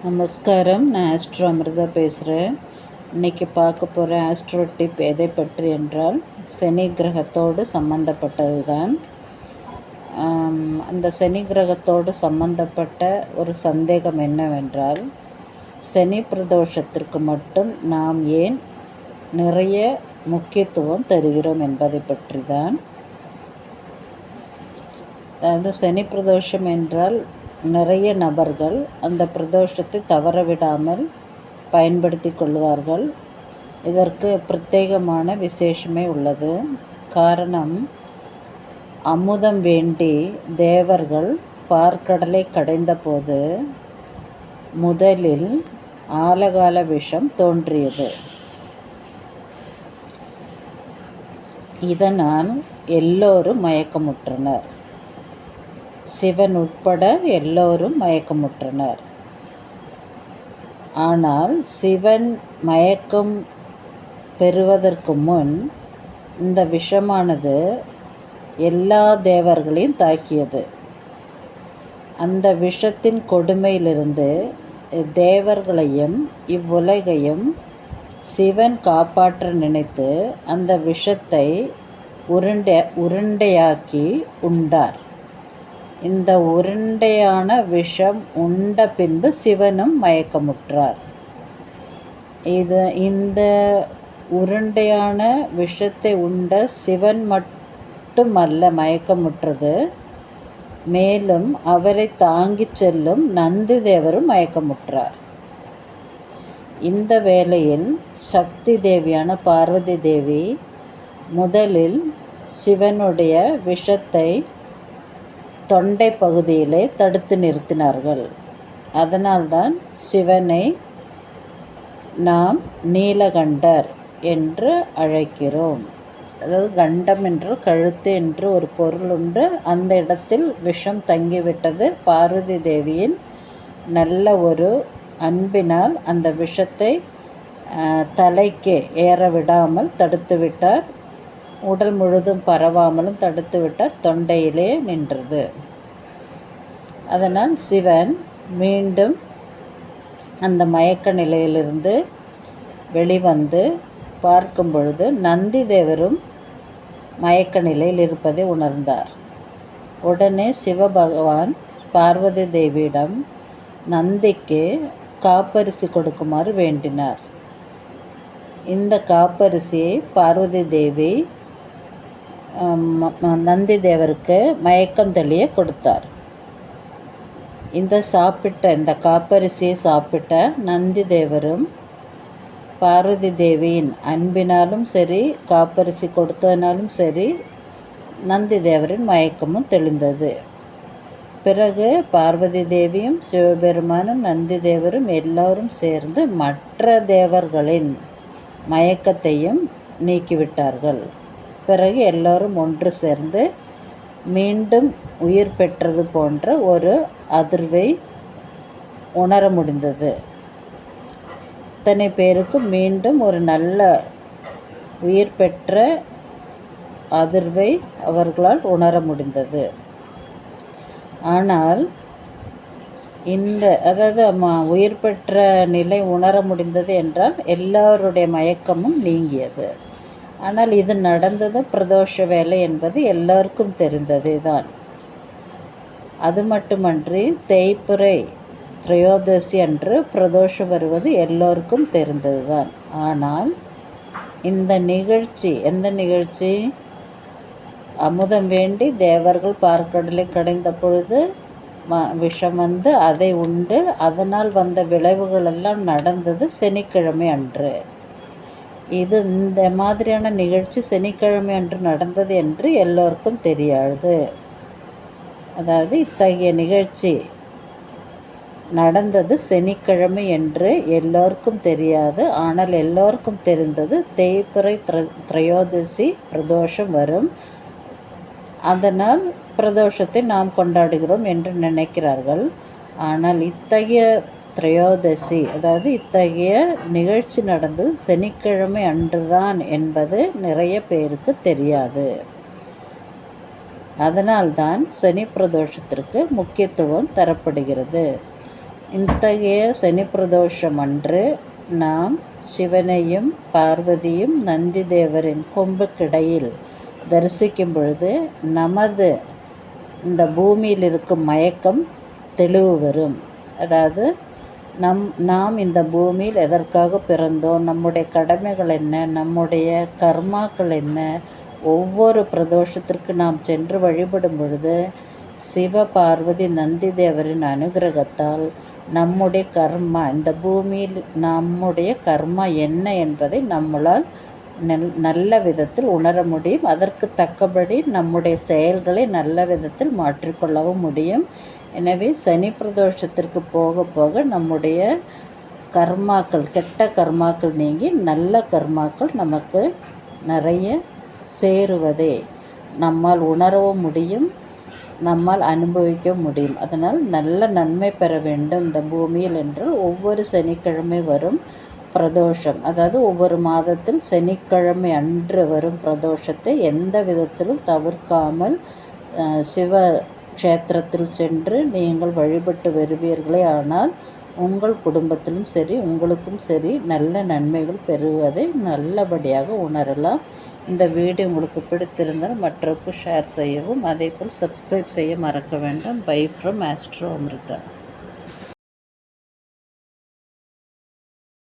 நமஸ்காரம். நான் ஆஸ்ட்ரோ அமிர்தா பேசுகிறேன். இன்றைக்கி பார்க்க போகிற ஆஸ்ட்ரோ டிப் எதை பற்றி என்றால் சனி கிரகத்தோடு சம்பந்தப்பட்டது தான். அந்த சனி கிரகத்தோடு சம்பந்தப்பட்ட ஒரு சந்தேகம் என்னவென்றால், சனி பிரதோஷத்திற்கு மட்டும் நாம் ஏன் நிறைய முக்கியத்துவம் தருகிறோம் என்பதை பற்றி தான். அதாவது சனி பிரதோஷம் என்றால் நிறைய நபர்கள் அந்த பிரதோஷத்தை தவறவிடாமல் பயன்படுத்தி கொள்வார்கள். இதற்கு பிரத்யேகமான விசேஷமே உள்ளது. காரணம், அமுதம் வேண்டி தேவர்கள் பார்க்கடலை கடைந்தபோது முதலில் ஆலகால விஷம் தோன்றியது. இதனால் எல்லோரும் மயக்கமுற்றனர். சிவன் உட்பட எல்லோரும் மயக்கமுற்றனர். ஆனால் சிவன் மயக்கம் பெறுவதற்கு முன் இந்த விஷமானது எல்லா தேவர்களையும் தாக்கியது. அந்த விஷத்தின் கொடுமையிலிருந்து தேவர்களையும் இவ்வுலகையும் சிவன் காப்பாற்ற நினைத்து அந்த விஷத்தை உருண்டையாக்கி உண்டார். இந்த உருண்டையான விஷம் உண்ட பின்பு சிவனும் மயக்கமுற்றார். இந்த உருண்டையான விஷத்தை உண்ட சிவன் மட்டுமல்ல மயக்கமுற்றது, மேலும் அவரை தாங்கிச் செல்லும் நந்தி தேவரும் மயக்கமுற்றார். இந்த வேளையில் சக்தி தேவியான பார்வதி தேவி முதலில் சிவனுடைய விஷத்தை தொண்டை பகுதியிலே தடுத்து நிறுத்தினார்கள். அதனால்தான் சிவனை நாம் நீலகண்டர் என்று அழைக்கிறோம். அதாவது கண்டம் என்று கழுத்து என்று ஒரு பொருள் உண்டு. அந்த இடத்தில் விஷம் தங்கிவிட்டது. பார்வதி தேவியின் நல்ல ஒரு அன்பினால் அந்த விஷத்தை தலைக்கு ஏற விடாமல் தடுத்து விட்டார். உடல் முழுதும் பரவாமலும் தடுத்து விட்டார். தொண்டையிலே நின்றது. அதனால் சிவன் மீண்டும் அந்த மயக்க நிலையிலிருந்து வெளிவந்து பார்க்கும் பொழுது நந்தி தேவரும் மயக்க நிலையில் இருப்பதை உணர்ந்தார். உடனே சிவபகவான் பார்வதி தேவியிடம் நந்திக்கு காப்பரிசி கொடுக்குமாறு வேண்டினார். இந்த காப்பரிசியை பார்வதி தேவி நந்தி தேவருக்கு மயக்கம் தெளிய கொடுத்தார். இந்த காப்பரிசியை சாப்பிட்ட நந்தி தேவரும் பார்வதி தேவியின் அன்பினாலும் சரி, காப்பரிசி கொடுத்ததினாலும் சரி, நந்தி தேவரின் மயக்கமும் தெளிந்தது. பிறகு பார்வதி தேவியும் சிவபெருமானும் நந்தி தேவரும் எல்லோரும் சேர்ந்து மற்ற தேவர்களின் மயக்கத்தையும் நீக்கிவிட்டார்கள். பிறகு எல்லோரும் ஒன்று சேர்ந்து மீண்டும் உயிர் பெற்றது போன்ற ஒரு அதிர்வை உணர முடிந்தது. இத்தனை பேருக்கு மீண்டும் ஒரு நல்ல உயிர் பெற்ற அதிர்வை அவர்களால் உணர முடிந்தது. ஆனால் உயிர் பெற்ற நிலை உணர முடிந்தது என்றால் எல்லோருடைய மயக்கமும் நீங்கியது. ஆனால் இது நடந்தது பிரதோஷ வேலை என்பது எல்லோருக்கும் தெரிந்ததே தான். அது மட்டுமன்றி தேய்பிறை திரையோதசி அன்று பிரதோஷம் வருவது எல்லோருக்கும் தெரிந்தது தான். ஆனால் இந்த நிகழ்ச்சி, எந்த நிகழ்ச்சி? அமுதம் வேண்டி தேவர்கள் பார்க்கடலை கடைந்த பொழுது விஷம் வந்து அதை உண்டு அதனால் வந்த விளைவுகள் எல்லாம் நடந்தது சனிக்கிழமை அன்று. இந்த மாதிரியான நிகழ்ச்சி சனிக்கிழமை அன்று நடந்தது என்று எல்லோருக்கும் தெரியாது. அதாவது இத்தகைய நிகழ்ச்சி நடந்தது சனிக்கிழமை என்று எல்லோருக்கும் தெரியாது. ஆனால் எல்லோருக்கும் தெரிந்தது தேய்பிறை திரையோதசி பிரதோஷம் வரும், அதனால் பிரதோஷத்தை நாம் கொண்டாடுகிறோம் என்று நினைக்கிறார்கள். ஆனால் இத்தகைய திரையோதசி, அதாவது இத்தகைய நிகழ்ச்சி நடந்தது சனிக்கிழமை அன்றுதான் என்பது நிறைய பேருக்கு தெரியாது. அதனால்தான் சனி பிரதோஷத்திற்கு முக்கியத்துவம் தரப்படுகிறது. இத்தகைய சனி பிரதோஷம் அன்று நாம் சிவனையும் பார்வதியும் நந்தி தேவரின் கொம்புக்கிடையில் தரிசிக்கும் பொழுது நமது இந்த பூமியில் இருக்கும் மயக்கம் தெளிவு வரும். அதாவது நாம் இந்த பூமியில் எதற்காக பிறந்தோம், நம்முடைய கடமைகள் என்ன, நம்முடைய கர்மாக்கள் என்ன, ஒவ்வொரு பிரதோஷத்திற்கு நாம் சென்று வழிபடும் பொழுது சிவ பார்வதி நந்தி தேவரின் அனுகிரகத்தால் நம்முடைய கர்மா, இந்த பூமியில் நம்முடைய கர்மா என்ன என்பதை நம்மளால் நல்ல விதத்தில் உணர முடியும். அதற்கு தக்கபடி நம்முடைய செயல்களை நல்ல விதத்தில் மாற்றிக்கொள்ளவும் முடியும். எனவே சனி பிரதோஷத்திற்கு போக போக நம்முடைய கர்மாக்கள், கெட்ட கர்மாக்கள் நீங்கி நல்ல கர்மாக்கள் நமக்கு நிறைய சேருவதை நம்மால் உணரவும் முடியும், நம்மால் அனுபவிக்க முடியும். அதனால் நல்ல நன்மை பெற வேண்டும் இந்த பூமியில் என்று ஒவ்வொரு சனிக்கிழமை வரும் பிரதோஷம், அதாவது ஒவ்வொரு மாதத்தில் சனிக்கிழமை அன்று வரும் பிரதோஷத்தை எந்த விதத்திலும் தவிர்க்காமல் சிவ க்ஷேத்திரத்தில் சென்று நீங்கள் வழிபட்டு வருவீர்களே ஆனால் உங்கள் குடும்பத்திலும் சரி உங்களுக்கும் சரி நல்ல நன்மைகள் பெறுவதை நல்லபடியாக உணரலாம். இந்த வீடியோ உங்களுக்கு பிடித்திருந்தால் மற்றவருக்கு ஷேர் செய்யவும், அதேபோல் சப்ஸ்கிரைப் செய்ய மறக்க வேண்டாம். Bye from Astro Amrita.